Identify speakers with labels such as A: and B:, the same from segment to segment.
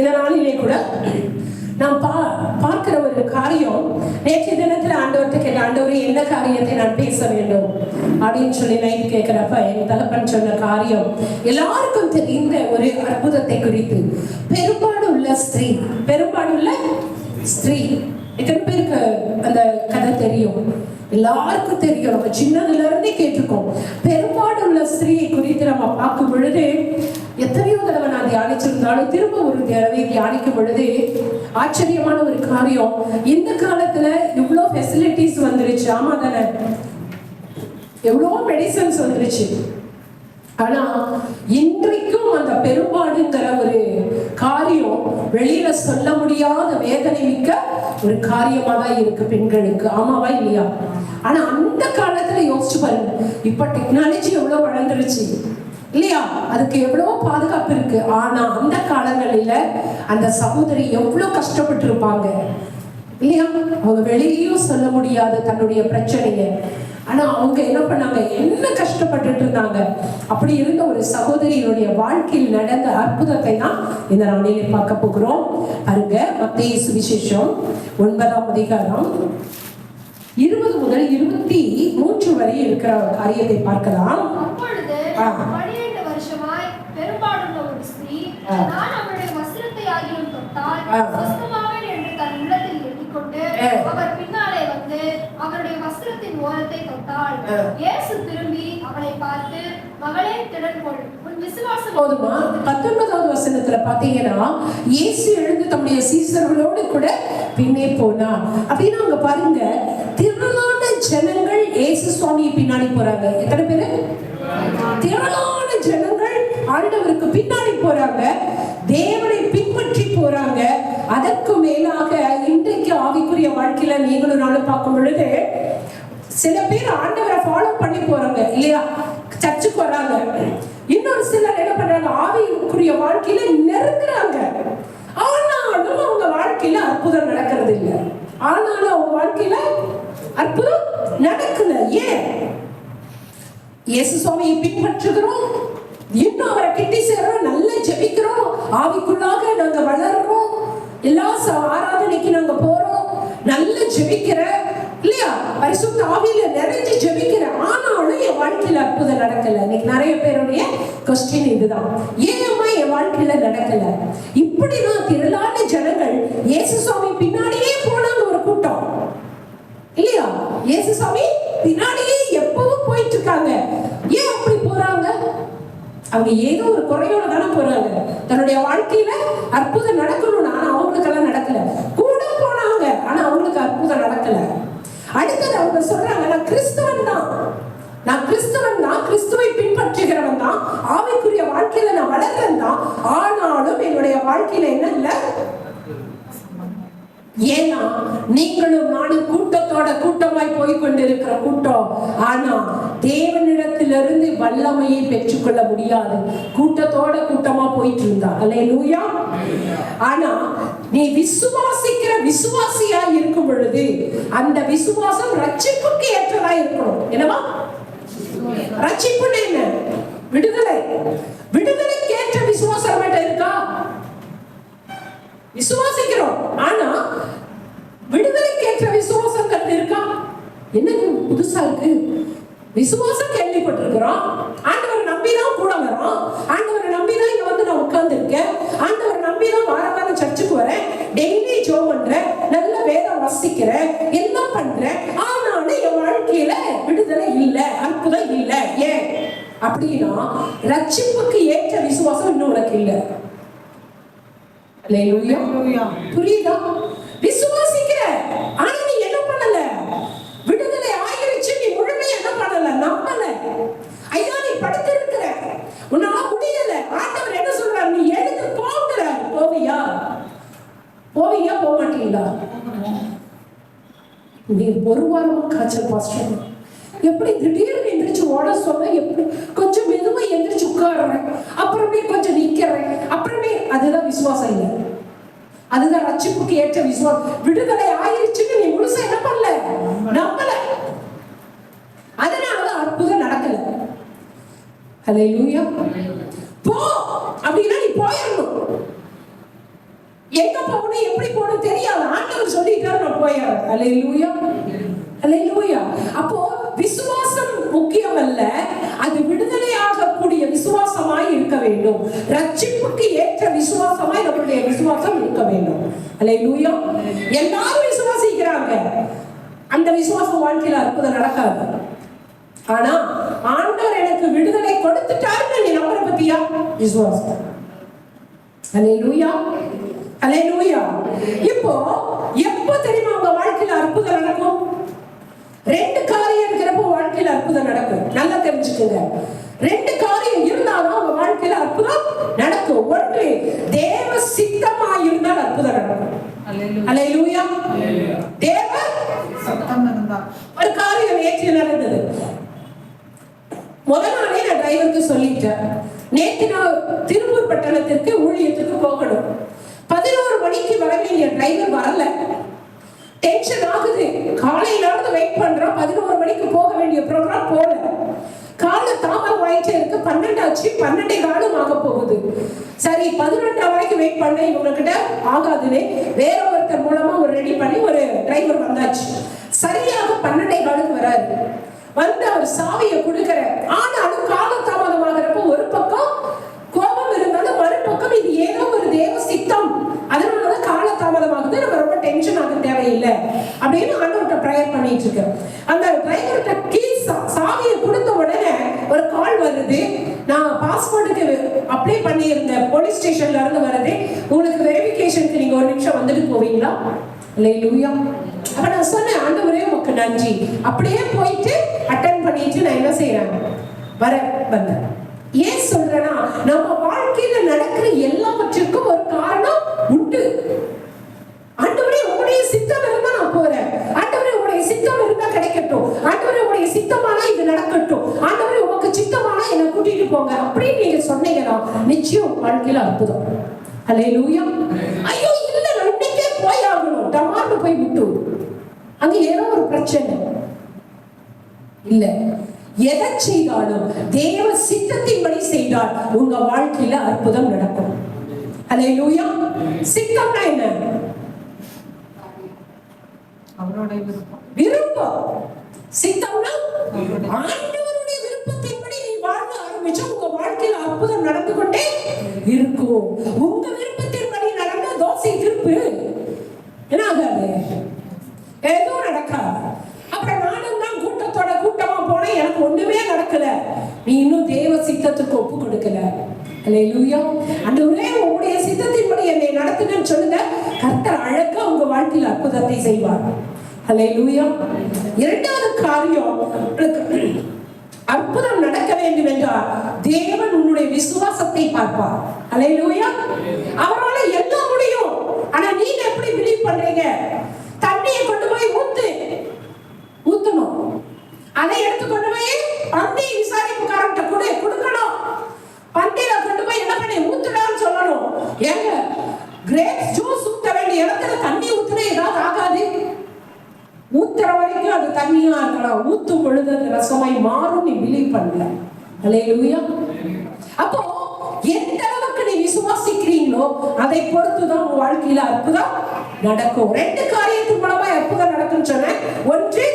A: இந்த நாளிலே கூட நாம் பார்க்கிற ஒரு காரியம், நேற்றைய தினத்துல ஆண்டவர்கிட்ட கேட்ட, ஆண்டவரே என்ன காரியத்தை நான் பேச வேண்டும் அப்படின்னு சொல்லி நைட் கேட்கிறப்ப என் தகப்பன் சொன்ன காரியம் எல்லாருக்கும் தெரிந்த ஒரு அற்புதத்தை குறித்து. பெரும்பாடுள்ள ஸ்திரீ எத்தனை பேருக்கு அந்த கதை தெரியும்? எல்லாருக்கும் தெரியும், நம்ம சின்னதுல இருந்தே கேட்டிருக்கோம். பெரும்பாடுள்ள ஸ்திரீயை குறித்து நம்ம பார்க்கும் பொழுது, எத்தனையோ தடவை நான் தியானிச்சிருந்தாலும் திரும்ப ஒரு தடவை தியானிக்கும் பொழுது ஆச்சரியமான ஒரு காரியம், இந்த காலத்துல இவ்வளோ ஃபெசிலிட்டிஸ் வந்துருச்சு. ஆமா தானே, எவ்வளோ மெடிசன்ஸ் வந்துருச்சு. ஆனா இன்றைக்கும் அந்த பெரும்பாடுங்கிற ஒரு காரியம் வெளியில சொல்ல முடியாத வேதனை மிக்க ஒரு காரியமா தான் இருக்கு பெண்களுக்கு. ஆமாவா இல்லையா? ஆனா அந்த காலத்துல யோசிச்சு பாருங்க, இப்ப டெக்னாலஜி எவ்வளவு வளர்ந்துருச்சு இல்லையா, அதுக்கு எவ்வளவு பாதுகாப்பு இருக்கு. ஆனா அந்த காலங்களில அந்த சகோதரி எவ்வளவு கஷ்டப்பட்டு இருப்பாங்க இல்லையா? அவங்க வெளியிலயும் சொல்ல முடியாத தன்னுடைய பிரச்சனைய. ஆனா அவங்க என்ன பண்ணாங்க, என்ன கஷ்டப்பட்டுட்டு இருந்தாங்க. அப்படி இருந்த ஒரு சகோதரியினுடைய வாழ்க்கையில் நடந்த அற்புதத்தை தான் இந்த நாளிலே பார்க்க போகிறோம். பாருங்க, மத்தேயு சுவிசேஷம் 9ஆம் அதிகாரம் 20 முதல் 23 வரை இருக்கிற காரியத்தை பார்க்கலாம்.
B: அப்பொழுது 12 வருஷமாய் பெரும்பாடுள்ள ஒரு ஸ்திரீ, நான் அவருடைய வஸ்திரத்தை ஆகிலும் தொட்டால் சுத்தமாவேன் என்று தன் உள்ளத்தில் எண்ணிக்கொண்டு அவர் பின்னாலே வந்து அவருடைய வஸ்திரத்தின் ஓரத்தை தொட்டாள். இயேசு திரும்பி அவளை பார்த்து, மகளே திடன் கொள், உன் விசுவாசம்
A: போதுமா. 19வது வசனத்துல பாத்தீங்கன்னா, இயேசு எழுந்து தம்முடைய சீசர்களோடு கூட பின்னே போனார் அப்படின்னு அங்க பாருங்க. திரளான ஜனங்கள் இயேசு சுவாமியை பின்னாடி போறாங்க. எத்தனை பேரு? திரளான ஜனங்கள் ஆண்டவருக்கு பின்னாடி போறாங்க, தேவனை பின்பற்றி போறாங்க. அதற்கு மேலாக இன்றைக்கு ஆவிக்குரிய வாழ்க்கையில நீங்களும் நானும் பார்க்கும் பொழுது, சில பேர் ஆண்டவரை ஃபாலோ பண்ணி போறாங்க இல்லையா, சர்ச்சுக்கு வராங்க. இன்னொரு சிலர் என்ன பண்றாங்க, ஆவிக்குரிய வாழ்க்கையில நெருங்குறாங்க. ஆனாலும் அவங்க வாழ்க்கையில அற்புதம் நடக்கிறது இல்லை. ஆனாலும் அவங்க வாழ்க்கையில அற்புதம் நடக்கல. ஏன்? இயேசு சுவாமியை பின்பற்றுகிறோம், இன்னும் அவரை கிட்டி சேர்றோம், நல்லா ஜெபிக்கிறோம், ஆவிக்குள்ளாக நாங்க வளர்றோம், எல்லா ஆராதனைக்கு நாங்க போறோம், நல்ல ஜெபிக்கிற இல்லையா, பரிசுத்த ஆவியில நிறைஞ்சு ஜெபிக்கிற. ஆனாலும் என் வாழ்க்கையில அற்புதம் நடக்கல. இன்னைக்கு நிறைய பேருடைய கொஸ்டின் இதுதான், ஏமா என் வாழ்க்கையில நடக்கல? இப்படிதான் திரளான ஜனங்கள் இயேசு சுவாமி பின்னாடியே போனாங்க. ஒரு கூட்டம் இல்லையா, இயேசு சுவாமி பின்னாடியே எப்பவும் போயிட்டு இருக்காங்க. ஏன் அப்படி போறாங்க? அவங்க ஏதோ ஒரு குறையோட தானே போறாங்க. தன்னுடைய வாழ்க்கையில அற்புதம் நடக்கணும்னா அவங்களுக்கெல்லாம் நடக்கல. கூட போனாங்க, ஆனா அவங்களுக்கு அற்புதம் நடக்கல. அடுத்தது அவங்க சொல்றாங்க, நான் கிறிஸ்தவன் தான், கிறிஸ்துவை பின்பற்றுகிறவன் தான், ஆவிக்குரிய வாழ்க்கையில நான் வளர்றேன் தான். ஆனாலும் என்னுடைய வாழ்க்கையில என்ன இல்லை. ஏன்னா நீங்களும் நானும் கூட்டமாய் போய்கொண்டிருக்கிற கூட்டம். ஆனா தேவனிடத்திலிருந்து வல்லமையை பெற்றுக்கொள்ள முடியாது. கூட்டமா போயிட்டு இருந்தா. அல்லேலூயா. ஆனா நீ விசுவாசிக்கிற விசுவாசியா இருக்கும் பொழுது அந்த விசுவாசம் ரட்சிப்புக்கு ஏற்றதா இருக்கணும். என்னவா ரட்சிப்புன்னு என்ன? விடுதலைக்கு ஏற்ற விசுவாசம் இருக்கா? விசுவாசிக்கிறோம், ஆனா விடுதலைக்கு ஏற்ற விசுவாசம் இருக்கா? என்னது புதுசா இருக்கு? விசுவாசம் கேள்விப்பட்டிருக்கிறோம், ஆண்டவரை நம்பிதான் கூட வரோம், ஆண்டவரை நம்பிதான் இங்க வந்து நான் உட்கார்ந்து இருக்கேன், ஆண்டவரை நம்பிதான் வாரம் சர்ச்சுக்கு வரேன், டெய்லி ஜெபம் பண்றேன், நல்ல வேதம் வாசிக்கிறேன், எல்லாம் பண்றேன். ஆனாலும் என் வாழ்க்கையில விடுதலை இல்லை, அற்புதம் இல்லை. ஏன் அப்படின்னா ரட்சிப்புக்கு ஏற்ற விசுவாசம் இன்னும் உனக்கு இல்லை. புரியுதா? விசுவாசிக்கிற, ஆனா நீ என்ன பண்ணல? விடுதலை ஆயிருச்சு, நீ முழுமையா என்ன பண்ணல? நம்பல. ஐயா நீ படுத்து இருக்கிற, உன்னால முடியல. ஆண்டவர் என்ன சொல்றாரு? நீ எழுந்து போங்கிற. போவியா? போக மாட்டீங்களா? நீ ஒரு வாரமா காய்ச்சல் பாஸ்டர், எப்படி திடீர்னு எந்திரிச்சு ஓட சொன்ன, எப்படி கொஞ்சம் மெதுவா எந்திரிச்சு உட்காடுறேன், அப்புறமே கொஞ்சம் நிக்கிறேன், அப்புறமே. அதுதான் விசுவாசம் இல்லை, அதுதான் ரட்சிப்புக்கு ஏற்ற விசுவாசம். விடுதலை ஆயிருச்சுன்னு நீ முழுசா என்ன பண்ணல? நம்பல. அதனாலதான் அற்புதம் நடக்கல. ஹல்லேலூயா. போ அப்படின்னா நீ போயிடணும். எங்க போகணும் எப்படி போகணும் தெரியாது, ஆண்டவர் சொல்லிட்டாரு நான் போயிடுறேன். அல்லேலூயா, அல்லேலூயா. அப்போ விசுவாசம் முக்கியம் அல்ல, அது விடுதலையாகக்கூடிய விசுவாசமாய் இருக்க வேண்டும். ரட்சிப்புக்கு ஏற்ற விசுவாசமாய் நம்மளுடைய விசுவாசம் இருக்க வேண்டும். அல்லேலூயா. எல்லாரும் விசுவாசிக்கிறாங்க, அந்த விசுவாசம் வாழ்க்கையில அற்புதம் நடக்காது. ஆனா ஆண்டவர் எனக்கு விடுதலை கொடுத்துட்டாருன்னு நீ நம்புற பத்தியா விசுவாசம். அல்லேலூயா, அல்லேலூயா. இப்போ எப்போ தெரியுமா உங்க வாழ்க்கையில அற்புதம் நடக்கும்? ரெண்டு காரியம் இருக்கிறப்போ வாழ்க்கையில அற்புதம் நடக்கும். நல்லா தெரிஞ்சுக்கோங்க, ரெண்டு காரியம் இருந்தாலும் உங்க வாழ்க்கையில அற்புதம் நடக்கும். ஒன்று, தேவ சித்தமாய் இருந்தால் அற்புதம் நடக்கும். அல்லேலூயா. தேவ சித்தம் இருந்தால் ஒரு காரியம் நேற்று நடந்தது. முதல் நாளே நான் டிரைவருக்கு சொல்லிட்டேன், நேற்று நான் திருப்பூர் பட்டணத்திற்கு ஊழியத்துக்கு போகணும். 11 மணிக்கு வர வேண்டிய டிரைவர் வரல. டென்ஷன் ஆகுது. காலையில இருந்து வெயிட் பண்றோம், 11 மணிக்கு போக வேண்டிய ப்ரோக்ராம் போல. காலை தாமதம் ஆயிட்டே இருக்கு. 12 ஆச்சு, 12:15 ஆக போகுது. சரி 11 வரைக்கும் வெயிட் பண்ண இவங்க கிட்ட ஆகாதுன்னு வேற ஒருத்தர் மூலமா ஒரு ரெடி பண்ணி ஒரு டிரைவர் வந்தாச்சு. சரியாக 12:15 வராரு. வந்து அவர் சாவியை கொடுக்கிற, ஆனாலும் கால தாமதமாகிறப்போ ஒரு பக்கம் கோபம் இருந்தாலும் மறுபக்கம் இது ஏதோ ஒரு தேவ சித்தம், அதனாலதான் கால தாமதமாகுது, நம்ம ரொம்ப டென்ஷன் ஆக தேவையில்லை அப்படின்னு ஆண்டவர்கிட்ட ப்ரேயர் பண்ணிட்டு இருக்கேன். அந்த டிரைவர்கிட்ட கீ சாவியை கொடுத்த உடனே ஒரு கால் வருது. நான் பாஸ்போர்ட்டுக்கு அப்ளை பண்ணியிருந்தேன், போலீஸ் ஸ்டேஷன்ல இருந்து வருது, உங்களுக்கு வெரிஃபிகேஷனுக்கு நீங்க 1 நிமிஷம் வந்துட்டு போவீங்களா? அல்லேலூயா. அப்ப நான் சொன்னேன், ஆண்டவரே உமக்கு நன்றி. அப்படியே போயிட்டு அட்டெண்ட் பண்ணிட்டு நான் என்ன செய்யறேன், வந்தேன். ஏன் சொல்றேன்னா, நம்ம வாழ்க்கையில நடக்கிற எல்லாவற்றுக்கும் ஒரு காரணம் உண்டு. ஆண்டவரே உங்களுடைய சித்தம் இருந்தா நான் போறேன், ஆண்டவரே உங்களுடைய சித்தம் இருந்தா கிடைக்கட்டும், ஆண்டவரே உங்களுடைய சித்தமானா இது நடக்கட்டும், ஆண்டவரே உமக்கு சித்தமானா என்னை கூட்டிட்டு போங்க அப்படின்னு நீங்க சொன்னீங்கன்னா நிச்சயம் வாழ்க்கையில அற்புதம். அல்லேலூயா. ஐயோ இல்ல நான் இன்னைக்கே போய் ஆகணும், டமார்னு போய் விட்டு அங்க ஏதோ ஒரு பிரச்சனை இல்ல. எதை செய்தாலும் தேவ சித்தத்தின்படி செய்தால் உங்க வாழ்க்கையில அற்புதம் நடக்கும். அல்லேலூயா. சித்தம்னா என்ன? அவருடைய விருப்பம். சித்தம்னா ஆண்டவருடைய விருப்பத்தின்படி நீ வாழ ஆரம்பிச்சா உங்க வாழ்க்கையில அற்புதம் நடந்து கொண்டே இருக்கும். உங்க விருப்பத்தின்படி நடந்த தோசை திருப்பு என்ன ஆகாது, ஏதோ நடக்காது. அப்புறம் நானும் தான் கூட்டத்தோட கூட்டமா போனேன், எனக்கு ஒண்ணுமே நடக்கல. நீ இன்னும் தேவ சித்தத்துக்கு ஒப்பு கொடுக்கல. அல்லேலூயா. ஆண்டவரே உங்களுடைய சித்தத்தின்படி என்னை நடத்துங்கன்னு சொல்லுங்க, கர்த்தர் அழகா உங்க வாழ்க்கையில் அற்புதத்தை செய்வார். அல்லேலூயா. இரண்டாவது காரியம், அற்புதம் நடக்க வேண்டும் என்றால் தேவன் உன்னுடைய விசுவாசத்தை பார்ப்பார். அல்லேலூயா. அவரால் எல்லாம் முடியும். ஆனா நீங்க எப்படி பிலீவ் பண்றீங்க? தண்ணியை கொண்டு போய் ஊத்தணும், அதை எடுத்து கொண்டு போய் பந்தி விசாரிப்புக்காரன்ட்ட கொடுக்கணும். பந்தியில கொண்டு போய் என்ன பண்ணி ஊத்துடான்னு சொல்லணும். ஏங்க கிரேப்ஸ் ஜூஸ் ஊத்த வேண்டிய இடத்துல தண்ணி ஊத்துனா ஏதாவது ஆகாது? ஊத்துற வரைக்கும் அது தண்ணியா இருக்கலாம், ஊத்தும் பொழுது அது ரசமாய் மாறும். நீ பிலீவ் பண்ணல. அல்லேலூயா. அப்போ எந்த அளவுக்கு நீ விசுவாசிக்கிறீங்களோ அதை பொறுத்துதான் உங்க வாழ்க்கையில அற்புதம் நடக்கும். ரெண்டு காரியத்தின் மூலமா அற்புதம் நடக்கும் சொன்ன. ஒன்று,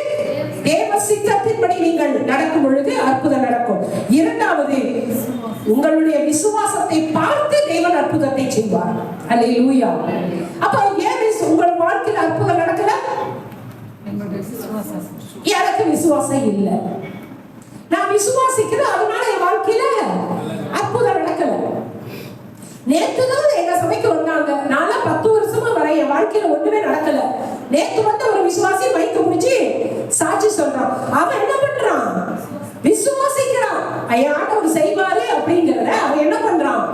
A: தேவ சித்தத்தின்படி நீங்கள் நடக்கும் பொழுது அற்புதம் நடக்கும். இரண்டாவது, உங்களுடைய விசுவாசத்தை பார்த்து தேவன் அற்புதத்தை செய்வார். அல்லேலூயா. அப்ப ஏன் உங்கள் வாழ்க்கையில் அற்புதம் நடக்கல? எனக்கு விசுவாசம் இல்லை. நான் விசுவாசிக்கிறேன், அதனால என் வாழ்க்கையில அற்புதம் நடக்கல. நேத்துதான் எங்க சபைக்கு வந்தாங்க. நான் 10 வருஷமா வர என் வாழ்க்கையில ஒண்ணுமே நடக்கல. நேத்து வந்து ஒரு விசுவாசி மைக்க முடிச்சு சாட்சி சொல்றான். அவன் என்ன பண்றான்? விசுவாசிக்கிறான், ஆண்டவர் செய்வாரு அப்படிங்கறத அவன் என்ன பண்றான்?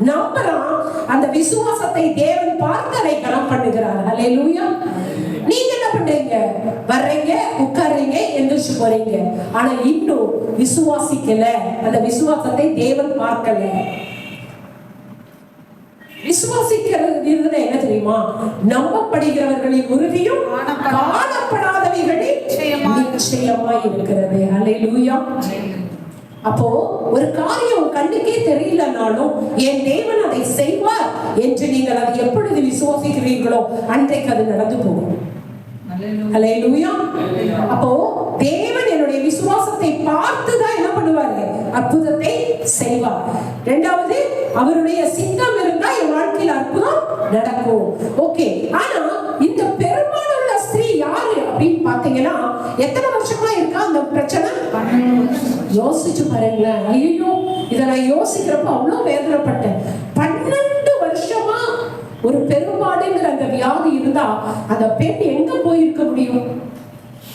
A: நம்புறான். அந்த விசுவாசத்தை தேவன் பார்த்து அதை கனம் பண்ணுகிறார். அல்லேலூயா. நீங்க என்ன பண்றீங்க? வர்றீங்க, உட்கார்றீங்க, எந்திரிச்சு போறீங்க. ஆனா இன்னும் விசுவாசிக்கல. அந்த விசுவாசத்தை தேவன் பார்க்கல. விசுவாசிக்கிறது என்ன தெரியுமா? நம்பப்படுகிறவர்களின் உறுதியும் காணப்படாதவைகளின் நிச்சயமாய் இருக்கிறது. அல்லேலூயா. அப்போ ஒரு காரியம் கண் கண்ணுக்கே தெரியலனாலும் என் தேவன் அதை செய்வார் என்று நீங்கள் அதை எப்பொழுது விசுவாசிக்கிறீர்களோ அன்றைக்கு அது நடந்து போகும். அல்லேலூயா. அப்போ தேவன் என்னுடைய விசுவாசத்தை பார்த்துதான் என்ன பண்ணுவாரு? அற்புதத்தை செய்வார். இரண்டாவது, அவருடைய சித்தம் இருந்தா என் வாழ்க்கையில் அற்புதம் நடக்கும். ஓகே. ஆனா இந்த பெரும்பாலுள்ள ஸ்திரீ யாரு அப்படின்னு பாத்தீங்கன்னா, எத்தனை வருஷமா இருக்கா அந்த பிரச்சனை? யோசிச்சு பாருங்களேன். ஐயோ, இதை நான் யோசிக்கிறப்ப அவ்வளவு வேதனைப்பட்டேன். 12 வருஷமா ஒரு பெரும்பாடுங்கிற அந்த வியாதி இருந்தா அந்த பெண் எங்க போயிருக்க முடியும்?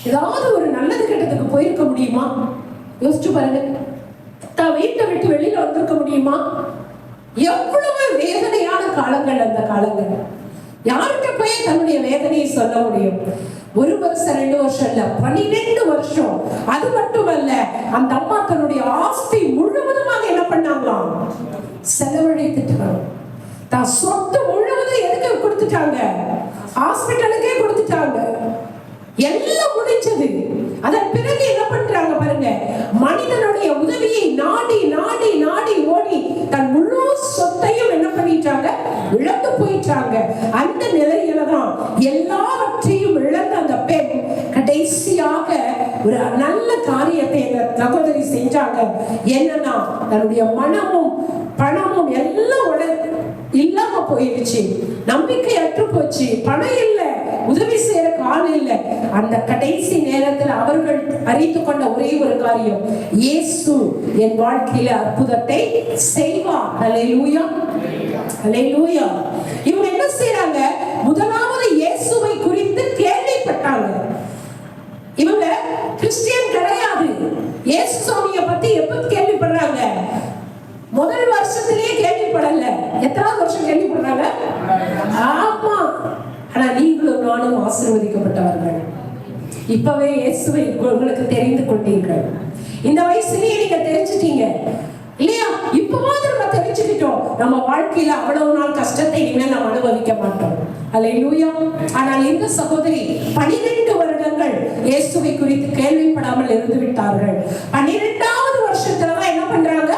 A: ஏதாவது ஒரு நல்லது கெட்டதுக்கு போயிருக்க முடியுமா? யோசிச்சு பாருங்க. தான் வீட்டை விட்டு வெளியில வந்திருக்க முடியுமா? எவ்வளவு வேதனையான காலங்கள் அந்த காலங்கள். யார்கிட்ட போய் தன்னுடைய வேதனையை சொல்ல முடியும்? 1 வருஷம் 2 வருஷம் இல்ல, 12 வருஷம். அது மட்டுமல்ல, அந்த அம்மா தன்னுடைய ஆஸ்தி முழுவதுமாக என்ன பண்ணாங்களாம்? செலவழித்துட்டாங்க. தான் சொத்து முழுவதும் எதுக்கு கொடுத்துட்டாங்க? ஹாஸ்பிட்டலுக்கே கொடுத்துட்டாங்க. எல்லாம் முடிஞ்சது. அதன் பிறகு என்ன பண்றாங்க பாருங்க, மனிதனுடைய உதவியை நாடி நாடி நாடி ஓடி தன் முழு சொத்தையும் என்ன பண்ணிட்டாங்க? இழந்து போயிட்டாங்க. அந்த நிலையில தான் எல்லாவற்றையும் இழந்த அந்த பெண் கடைசியாக ஒரு நல்ல காரியத்தை எங்க சகோதரி செஞ்சாங்க. என்னன்னா, தன்னுடைய மனமும் பணமும் எல்லாம் இல்லாம போயிடுச்சு. நம்பிக்கை அற்று போச்சு. பணம் இல்ல, உதவி செய்யற ஆள் இல்ல. அந்த கடைசி நேரத்தில் அவர்கள் அறிந்து கொண்ட ஒரே ஒரு காரியம், இயேசு என் வாழ்க்கையில அற்புதத்தை செய்வார். அல்லேலூயா, அல்லேலூயா. இவங்க என்ன செய்றாங்க? முதலாவது இயேசுவை குறித்து கேள்விப்பட்டாங்க. இவங்க கிறிஸ்டியன் கிடையாது. இயேசு சுவாமியை பத்தி எப்ப கேள்விப்படுறாங்க? முதல் வருஷத்திலேயே கேள்விப்படல. எத்தனாவது வருஷம் கேள்விப்படுறாங்க? ஆமா. ஆனா நீங்களும் நானும் ஆசீர்வதிக்கப்பட்டவர்கள். இப்பவே இயேசுவை உங்களுக்கு தெரிந்து கொண்டீர்கள். இந்த வயசுலயே நீங்க தெரிஞ்சிட்டீங்க இல்லையா? இப்பவாவது நம்ம தெரிஞ்சுக்கிட்டோம். நம்ம வாழ்க்கையில அவ்வளவு நாள் கஷ்டத்தை இனிமேல் நாம் அனுபவிக்க மாட்டோம். அல்லேலூயா. ஆனால் இந்த சகோதரி 12 வருடங்கள் இயேசுவை குறித்து கேள்விப்படாமல் இருந்து விட்டார்கள். 12வது வருஷத்துலதான் என்ன பண்றாங்க?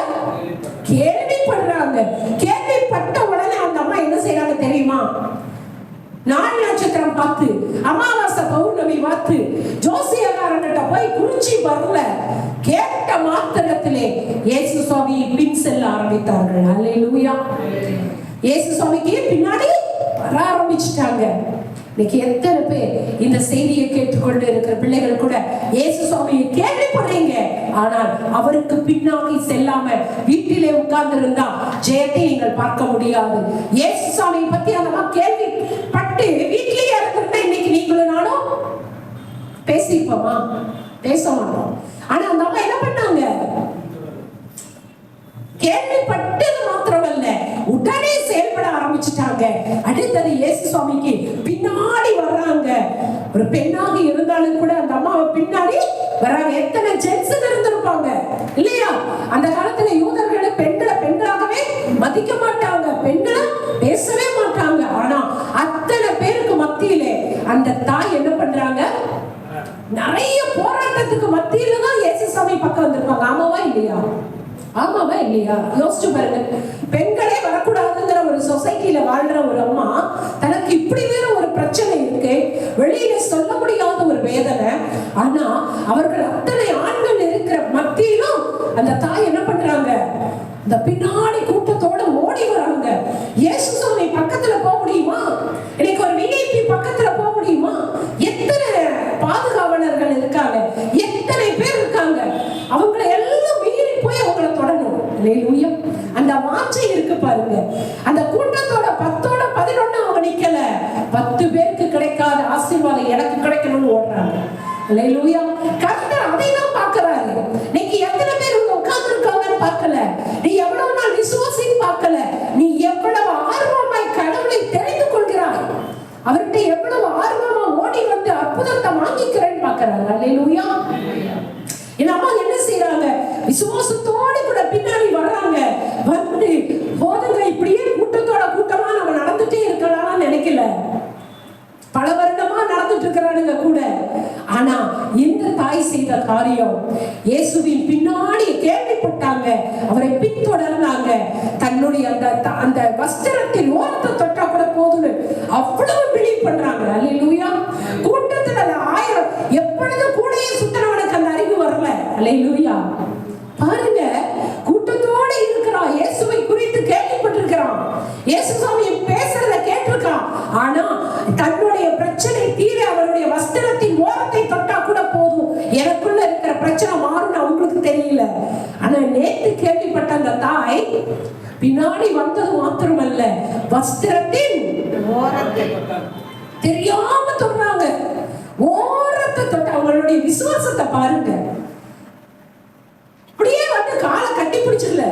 A: கேள்விப்படுறாங்க. கேள்விப்பட்ட உடனே அந்த அம்மா என்ன செய்யறாங்க தெரியுமா? நாள் நட்சத்திரம் பார்த்து, அமாவாசை பௌர்ணமி பார்த்து, ஜோசியக்காரன்கிட்ட போய் குறிச்சி வரல. கேட்ட மாத்திரத்திலே இயேசு சுவாமி பின் செல்ல ஆரம்பித்தார்கள். அல்லேலூயா. இயேசு சுவாமிக்கு பின்னாடி வர ஆரம்பிச்சிட்டாங்க. இன்னைக்கு எத்தனை பேர் இந்த செய்தியை கேட்டுக்கொண்டு இருக்கிற பிள்ளைகள் கூட இயேசு சுவாமியை கேள்விப்படுறீங்க, ஆனால் அவருக்கு பின்னாடி செல்லாம வீட்டிலே உட்கார்ந்து இருந்தா ஜெயத்தை நீங்கள் பார்க்க முடியாது. இயேசு சுவாமியை பத்தி அந்த கேள்விப்பட்டு வீட்டிலேயே இருந்திருந்தா இன்னைக்கு நீங்களும் நானும் பேசிப்போமா? பேச மாட்டோம். ஆனா அந்த அம்மா என்ன பண்ணாங்க? கேள்விப்பட்டது மாத்திரமல்ல, உடனே செயல்பட ஆரம்பிச்சுட்டாங்க. அடுத்தது இயேசு சுவாமிக்கு பின்னாடி வர்றாங்க. ஒரு பெண்ணாக இருந்தாலும் கூட அந்த அம்மாவை பின்னாடி வர்றாங்க. எத்தனை ஜென்ஸ் இருந்திருப்பாங்க இல்லையா? அந்த காலத்துல யூதர்கள் பெண்களை பெண்களாகவே மதிக்க மாட்டாங்க, பெண்களை பேசவே மாட்டாங்க. ஆனா அத்தனை பேருக்கு மத்தியிலே அந்த தாய் என்ன பண்றாங்க? நிறைய போராட்டத்துக்கு மத்தியில தான் இயேசு சுவாமி பக்கம் வந்திருப்பாங்க. ஆமாவா இல்லையா? ஆமாவா இல்லையா? யோசிச்சு பாருங்க. பெண்களே வரக்கூடாதுங்கிற ஒரு சொசைட்டில வாழ்ற ஒரு அம்மா தனக்கு இப்படி வேற ஒரு பிரச்சனை இருக்கு, வெளியில சொல்ல முடியாத ஒரு வேதனை. ஆனா அவர்கள் அத்தனை ஆண்கள் இருக்கிற மத்தியிலும் அந்த தாய் என்ன பண்றாங்க? இந்த பின்னாடி கூட்டத்தோட ஓடி வராங்க. இயேசு சுவாமி பக்கத்துல போக முடியுமா? இன்னைக்கு ஒரு விஐபி பக்கத்துல போக முடியுமா? எத்தனை பாதுகாவலர்கள் இருக்காங்க, எத்தனை பேர் இருக்காங்க. அவங்களை எல்லாம் மீறி போய் அவங்களை தொடணும். அல்லேலூயா. அந்த வாஞ்சை இருக்கு பாருங்க. அந்த கூட்டத்தோட 10ஓட 11 அவங்க நிக்கல. 10 பேருக்கு கிடைக்காத ஆசீர்வாதம் எனக்கு கிடைக்கணும்னு ஓடுறாங்க. அல்லேலூயா. கர்த்தர் அதை தான் பார்க்கறாரு. நீங்க எத்தனை பேர் உங்க உட்கார்ந்து இருக்காங்கன்னு பார்க்கல. நீ எவ்வளவு நாள் விசுவாசின்னு பார்க்கல. நீ எவ்வளவு ஆர்வமாய் கடவுளை தெரிந்து கொள்கிறாய், அவர்கிட்ட எவ்வளவு ஆர்வமா ஓடி வந்து அற்புதத்தை வாங்கிக்கிறேன்னு பார்க்கறாங்க. அல்லேலூயா. என் அம்மா என்ன செய்யறாங்க? விசுவாசத்தோடு கூட பின்னாடி வர்றாங்க. வந்து போதுங்க, இப்படியே கூட்டத்தோட கூட்டமா நம்ம நடந்துட்டே இருக்கலாம்னு நினைக்கல. பல வருடமா நடந்துட்டு இருக்கிறானுங்க கூட. ஆனா இந்த தாய் செய்த காரியம், இயேசுவின் பின்னாடி கேள்விப்பட்டாங்க. அவரை பின்தொடர்ந்தாங்க. தன்னுடைய அந்த வஸ்திரத்தின் ஓரத்தை தொட்டா கூட போதும்னு அவ்வளவு பிலீவ் பண்றாங்க. அல்லேலூயா. கூட்டத்துல 1000 எப்பொழுது கூடையே சுத்தனவனுக்கு அந்த அறிவு வரல. அல்லேலூயா. பாருங்க, கூட்டத்தோட இருக்கிறான், இயேசுவை குறித்து கேள்விப்பட்டிருக்கிறான், இயேசு சாமி பேசுறத கேட்டிருக்கான். ஆனா தன்னுடைய பிரச்சனை தீர அவருடைய வஸ்திரத்தின் ஓரத்தை தொட்டா கூட போதும், எனக்குள்ள இருக்கிற பிரச்சனை மாறும் அவங்களுக்கு தெரியல. ஆனா நேத்து கேள்விப்பட்ட அந்த தாய் பின்னாடி வந்தது மாத்திரமல்ல, வஸ்திரத்தின் ஓரத்தை தெரியாம தொடுறாங்க. ஓரத்தை தொட்ட அவங்களுடைய விசுவாசத்தை பாருங்க. அப்படியே வந்து காலை கட்டி பிடிச்சிடல,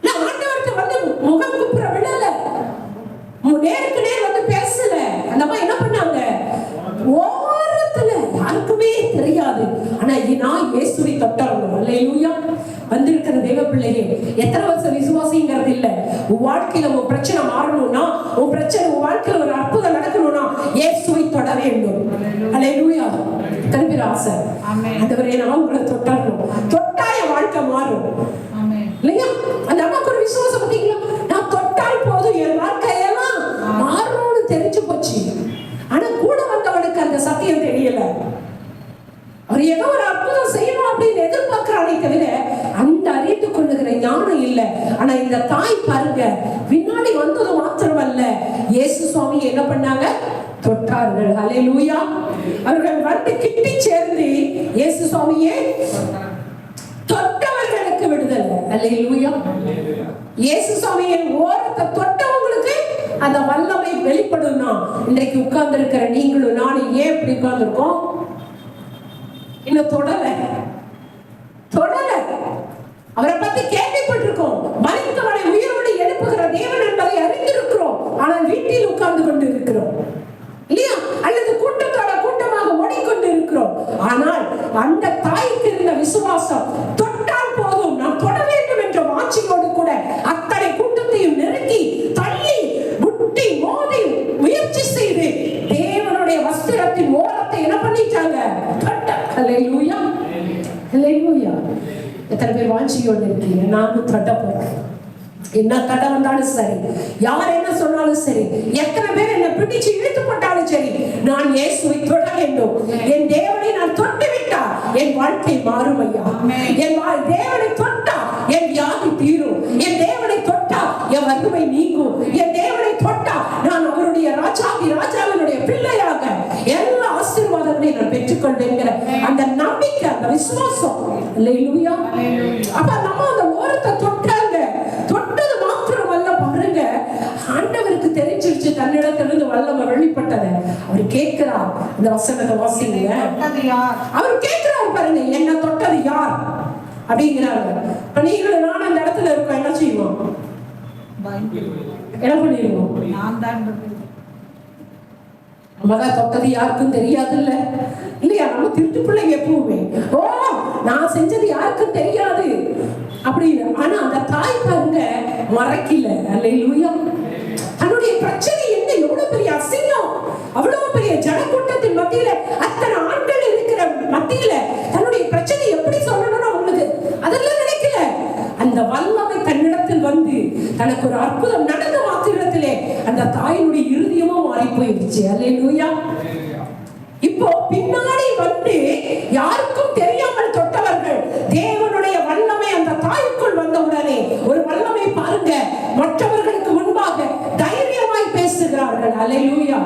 A: ஆண்டவர்கிட்ட வந்து முகம் குப்புற விடல, நேருக்கு நேர் வந்து பேசல. அந்த அம்மா என்ன பண்ணாங்க? ஓரத்துல யாருக்குமே தெரியாது. ஆனா நான் இயேசுவை தொட்டாங்க. அல்லேலூயா. வந்திருக்கிற தேவ பிள்ளையே, எத்தனை வருஷம் விசுவாசிங்கிறது இல்ல. உன் வாழ்க்கையில உன் பிரச்சனை மாறணும்னா, உன் பிரச்சனை உன் வாழ்க்கையில ஒரு அற்புதம் நடக்கணும்னா இயேசுவை தொட வேண்டும். அல்லேலூயா. கருப்பிற ஆசை ஆண்டவரே, நான் உங்களை தொட்டணும், தொட்டா என் வாழ்க்கை மாறும். இல்லையா? அந்த அம்மாக்கு ஒரு விசுவாசம் பார்த்தீங்களா? நான் தொட்டால் போதும் என் வாழ்க்கையெல்லாம் மாறும்னு தெரிஞ்சு போச்சு. ஆனா கூட வந்தவனுக்கு அந்த சத்தியம் தெரியல. அவர் ஏதோ ஒரு அற்புதம் செய்யணும் அப்படின்னு எதிர்பார்க்கிறானே தவிர அந்த அறிந்து கொள்ளுகிற ஞானம் இல்லை. ஆனா இந்த தாய் பாருங்க, பின்னாடி வந்தது மாத்திரமல்ல, இயேசு சுவாமி என்ன பண்ணாங்க? தொட்டார்கள். அல்லேலூயா. அவர்கள் வந்து கிட்டி சேர்ந்து இயேசு சுவாமியே தொட்டவர்களுக்கு விடுதலை. அல்லேலூயா. இயேசு சுவாமியின் ஓரத்தை தொட்டவங்களுக்கு அந்த வல்லமை வெளிப்படும்னா, இன்றைக்கு உட்கார்ந்து இருக்கிற நீங்களும் நானும் ஏன் இப்படி உட்கார்ந்து இருக்கோம்? இன்னும் தொடல. அவரை பத்தி கேள்விப்பட்டிருக்கோம், மரித்தவரை உயிரோடு எழுப்புகிற தேவன் என்பதை அறிந்திருக்கிறோம். ஆனால் வீட்டில் உட்கார்ந்து கொண்டு இருக்கிறோம் இல்லையா? அல்லது கூட்டத்தோட கூட்டமாக ஓடிக்கொண்டு இருக்கிறோம். ஆனால் அந்த தாய்க்கு இருந்த விசுவாசம், தொட்டால் போதும், நான் தொட வேண்டும் என்ற வாஞ்சியோடு கூட அத்தனை கூட்டத்தையும் நெருக்கி தள்ளி முட்டி மோதி முயற்சி செய்து தேவனுடைய வஸ்திரத்தின் ஓரத்தை என்ன பண்ணிட்டாங்க? அல்லேலூயா. அல்லேலூயா. எத்தனை பேர் வாஞ்சியோடு இருக்கீங்க? நானும் தொட போறேன். என்ன தடை வந்தாலும் சரி, யார் என்ன சொன்னாலும் சரி, எத்தனை பேர் என்ன பிடிச்சு இழுத்து போட்டாலும் சரி, நான் இயேசுவை தொட வேண்டும். என் தேவனை நான் தொட்டு விட்டால் என் வாழ்க்கை மாறும் ஐயா. என் தேவனை தொட்டா என் வியாதி தீரும். என் தேவனை தொட்டா என் வறுமை நீங்கும். என் தேவனை தொட்டா நான் அவருடைய ராஜாவினுடைய பிள்ளையாக எல்லா ஆசீர்வாதங்களையும் நான் பெற்றுக்கொள்வேங்கிற அந்த நம்பிக்கை, அந்த விசுவாசம். அல்லேலூயா. அப்ப நம்ம அந்த ஓரத்தை தொட்டாங்க. தொட்டது மாத்திரம் அல்ல, பாருங்க, ஆண்டவருக்கு தெரிஞ்சிருச்சு தன்னிடத்திலிருந்து வல்லமை வெளிப்பட்டது. அவர் கேட்கிறார், இந்த வசனத்தை வாசிங்க. அவர் கேட்கிறார் பாருங்க, என்ன தொட்டது யார் அப்படிங்கிறாங்க. இப்ப நீங்களும் நானும் அந்த இடத்துல இருக்கோம், என்ன செய்வோம்? என்ன பண்ணிடுவோம்? நம்மதான் தொட்டது யாருக்கும் தெரியாது இல்ல இல்லையா? நம்ம திருட்டு பிள்ளைங்க எப்பவுமே, ஓ நான் செஞ்சது யாருக்கும் தெரியாது அப்படின்னு. ஆனா அந்த தாய் பாருங்க மறைக்கல. அல்லேலூயா. தன்னுடைய பிரச்சனை என்ன, எவ்வளவு பெரிய அசிங்கம், அவ்வளவு பெரிய ஜனக்கூட்டத்தின் மத்தியில, அத்தனை ஆண்கள் இருக்கிற மத்தியில தன்னுடைய பிரச்சனை எப்படி சொல்லணும்னு அவங்களுக்கு அதெல்லாம் நினைக்கல. அந்த வல்லமை தன்னிடத்தில் வந்து தனக்கு ஒரு அற்புதம் நடந்த மாத்திரத்திலே அந்த தாயினுடைய இருதயமும் மாறி போயிடுச்சு. அல்லேலூயா. இப்போ பின்னாடி வந்து யாருக்கும் தெரியாமல் தொட்டவர்கள் தேவனுடைய வல்லமை அந்த தாய்க்குள் வந்தவுடனே ஒரு வல்லமை பாருங்க, மற்றவர்களுக்கு முன்பாக தைரியமாய் பேசுகிறார்கள். அல்லேலூயா.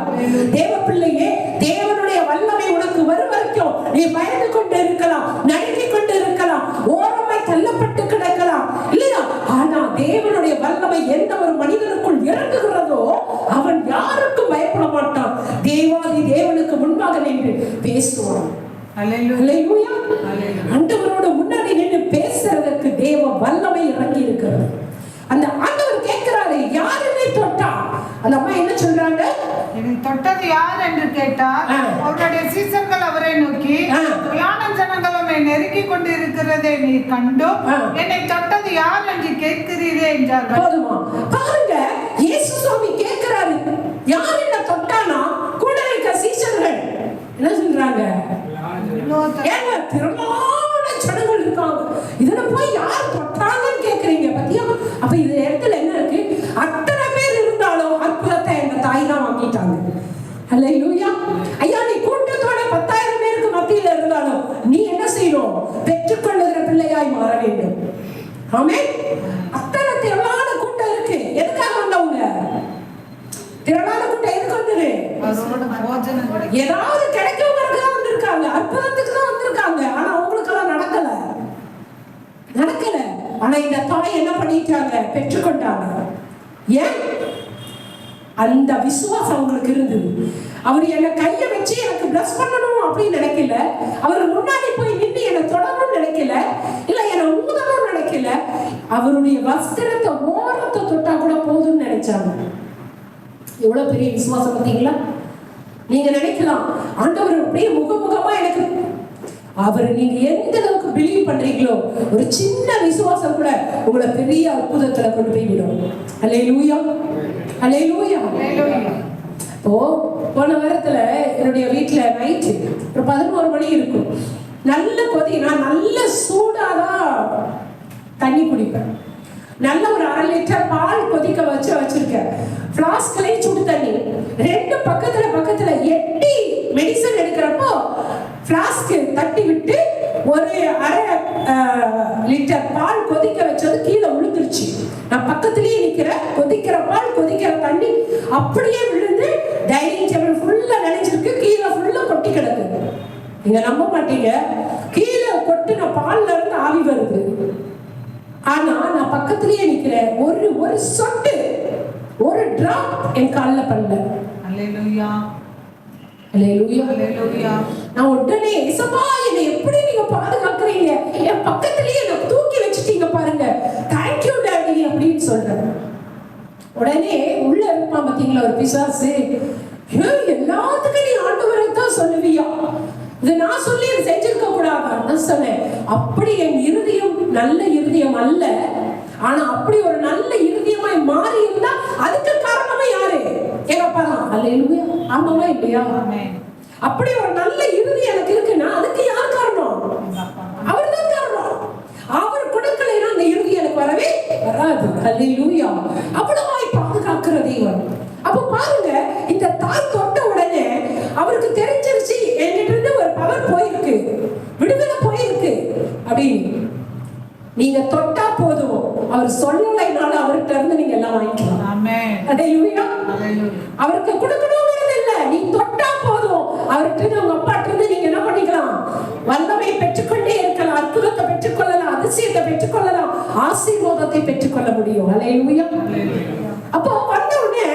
A: தேவ பிள்ளையே, தேவனுடைய வல்லமை உனக்கு வரும் வரைக்கும் நீ பயந்து கொண்டு இருக்கலாம், நடுங்கிக் கொண்டு இருக்கலாம், ஓரமாய் தள்ளப்பட்டு கிடக்கலாம் இல்லையா? ஆனா தேவனுடைய வல்லமை எந்த ஒரு மனிதனுக்குள் இறங்குகிறதோ அவன் யாருக்கும் பயப்பட மாட்டான். தேவாதி தேவனுக்கு முன்பாக நின்று பேசுவான். அல்லேலூயா. ஆண்டவரோட முன்னாடி நின்று பேசுறதுக்கு தேவ வல்லமை இறங்கி இருக்கிறது. அந்த ஆண்டவர் கேட்கிறாரு, யார் என்னை தொட்டா? அந்த அம்மா என்ன சொல்றாங்க?
C: என்னை தொட்டது யார் என்று கேட்டார். அவருடைய சீசர்கள் அவரை நோக்கி, திரளான ஜனங்கள் உம்மை நெருக்கி கொண்டு இருக்கிறதை நீ கண்டும் என்னை தொட்டது யார் என்று கேட்கிறீரே என்றார்கள்.
A: போதுமா? பாருங்க, இயேசு சுவாமி கேட்கிறாரு, யார் என்ன தொட்டானா? கூட இருக்க சீசர்கள் என்ன சொல்றாங்க? ஏங்க திரளான ஜனங்கள் இருக்காங்க, இதுல போய் யார் தொட்டாங்கன்னு கேக்குறீங்க? ஆமென். அத்தனை திரளான கூட்டம் இருக்கு. எதுக்காக வந்தவங்க? திரளான கூட்டம் எதுக்கு வந்தது? ஏதாவது கிடைக்கவங்களுக்கு தான் வந்திருக்காங்க, அற்புதத்துக்கு தான் வந்திருக்காங்க. ஆனா அவங்களுக்கெல்லாம் நடக்கல. ஆனா இந்த தாய் என்ன பண்ணிட்டாங்க? பெற்றுக்கொண்டாங்க. ஏன்? அந்த விசுவாசம் அவங்களுக்கு இருந்தது. அவர் என்ன கையை வச்சு எனக்கு பிளஸ் பண்ணணும் அப்படின்னு நினைக்கல. அவர் முன்னாடி போய் நின்று என்னை தொடரணும்னு நினைக்கல, இல்ல என்னை ஊதணும்னு நினைக்கல. அவருடைய வஸ்திரத்தை ஓரத்தை தொட்டா கூட போதும்னு நினைச்சாங்க. எவ்வளவு பெரிய விசுவாசம் பார்த்தீங்களா? நீங்க நினைக்கலாம் ஆண்டவர் அப்படியே முகமுகமா எனக்கு, அவர் நீங்க எந்த அளவுக்கு பிலீவ் பண்றீங்களோ ஒரு சின்ன விசுவாசம் கூட உங்களை பெரிய அற்புதத்துல கொண்டு போய் விடும். அல்லேலூயா, அல்லேலூயா. இப்போ போன வாரத்துல என்னுடைய வீட்டுல நைட்டு ஒரு 11 மணி இருக்கும். நல்ல நான் நல்ல சூடாதான் தண்ணி குடிப்பேன். நல்ல ஒரு 1/2 லிட்டர் பால் கொதிக்க வச்சிருக்கேன். பிளாஸ்க்ல சுடு தண்ணி, 2 பக்கத்துல எட்டி மெடிசன் எடுக்கிறப்போ பிளாஸ்க் தட்டி விட்டு ஒரு 1/2 லிட்டர் பால் கொதிக்க வச்சது கீழே விழுந்துருச்சு. நான் பக்கத்திலேயே நிக்கிறேன். கொதிக்கிற பால் கொதிக்கிற தண்ணி அப்படியே விழுந்து டைனிங் டேபிள் ஃபுல்லா நினைச்சிருக்கு, கீழே ஃபுல்லா கொட்டி கிடக்கு. நீங்க நம்ப மாட்டீங்க, கீழே கொட்டின பால்ல இருந்து ஆவி வருது. ஆனா நான் பக்கத்திலேயே நிக்கிறேன். ஒரு சொட்டு, ஒரு டிராப் என் கால்ல பண்ணல. அல்லேலூயா, அல்லேலூயா, அல்லேலூயா. நான் உடனே இயேசுவா என்னை எப்படி நீங்க பாதுகாக்கிறீங்க, என் பக்கத்திலேயே என்ன தூக்கி வச்சிட்டீங்க பாருங்க, தேங்க் யூ டாடி அப்படின்னு சொல்றேன். உடனே உள்ள இருப்பான் பாத்தீங்களா ஒரு பிசாசு, எல்லாத்துக்கும் நீ ஆண்டவரை தான் சொல்லுவியா, இதை நான் சொல்லி செஞ்சிருக்க கூடாது சொன்னேன். அப்படி என் இருதயம் நல்ல இருதயம் அல்ல, ஆனா அப்படி ஒரு நல்ல இருதயமாய் மாறி இருந்தா அதுக்கு காரணமே யாரு? எங்க அப்பா தான். அல்லேலூயா, ஆமாவா இல்லையா? அப்படி ஒரு நல்ல இருதயம் எனக்கு இருக்குன்னா அதுக்கு யார் காரணம்? அவர் தான் காரணம். அவர் கொடுக்கலைன்னா அந்த இருதயம் எனக்கு வரவே வராது. அல்லேலூயா. அவ்வளவாய் பாதுகாக்கிற தேவன். அப்ப பாருங்க, இந்த தாய் தொட்ட உடனே அவருக்கு தெரிஞ்சிருச்சு என்கிட்ட இருந்து ஒரு பவர் போயிருக்கு, விடுதலை போயிருக்கு அப்படின்னு. நீங்க தொட்டா போதும், அவர் சொல்லலைனால அவர்கிட்ட இருந்து நீங்க எல்லாம் வாங்கிக்கலாம். ஆமென். அல்லேலூயா. அவருக்கு கொடுக்கணும்ங்கிறது இல்ல, நீ தொட்டா போதும் அவர்கிட்ட இருந்து, உங்க அப்பாட்ட இருந்து நீங்க என்ன பண்ணிக்கலாம்? வல்லமை பெற்றுக்கொண்டே இருக்கலாம், அற்புதத்தை பெற்றுக்கொள்ளலாம், அதிசயத்தை பெற்றுக்கொள்ளலாம், ஆசீர்வாதத்தை பெற்றுக்கொள்ள முடியும். அல்லேலூயா. அப்போ வந்த உடனே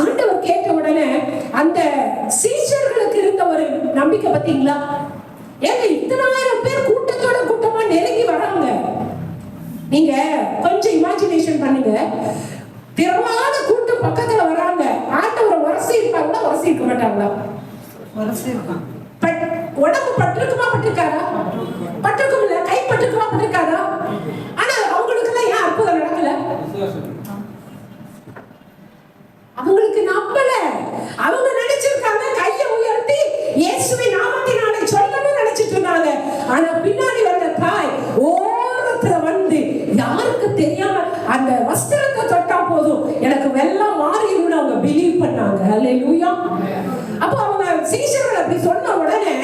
A: ஆண்டவர் கேட்ட உடனே அந்த சீஷர்களுக்கு இருந்த ஒரு நம்பிக்கை பார்த்தீங்களா? ஏங்க இத்தனாயிரம் பேர் கூட்டத்தோட கூட்டமா நெருங்கி வராங்க. நீங்க கொஞ்சம் இமேஜினேஷன் பண்ணுங்க. திரளான கூட்டம் பக்கத்துல வராங்க. ஆண்டவரை உரசி இருப்பாங்களா, உரசி இருக்க மாட்டாங்களா? உரசி இருப்பாங்க. உடம்பு பட்டிருக்குமா, பட்டிருக்காரா? பட்டிருக்கும் இல்ல, கை பட்டிருக்குமா, பட்டிருக்காரா? ஆனா அவங்களுக்கு எல்லாம் ஏன் அற்புதம் நடக்கல? அவங்களுக்கு நம்பல. அவங்க நினைச்சிருக்காங்க கையை உயர்த்தி இயேசுவின் நாமத்தினாலே சொல்லணும்னு நினைச்சிட்டு இருந்தாங்க. ஆனா பின்னாடி வந்த தாய் ஓரத்துல வந்து யாருக்கு தெரியாம அந்த வஸ்திரத்தை தொட்டா போதும் எனக்கு வெள்ளம் மாறிடும்னு அவங்க பிலீவ் பண்ணாங்க. அல்லேலூயா. அப்போ அவங்க சீஷர்கள் அப்படி சொன்ன உடனே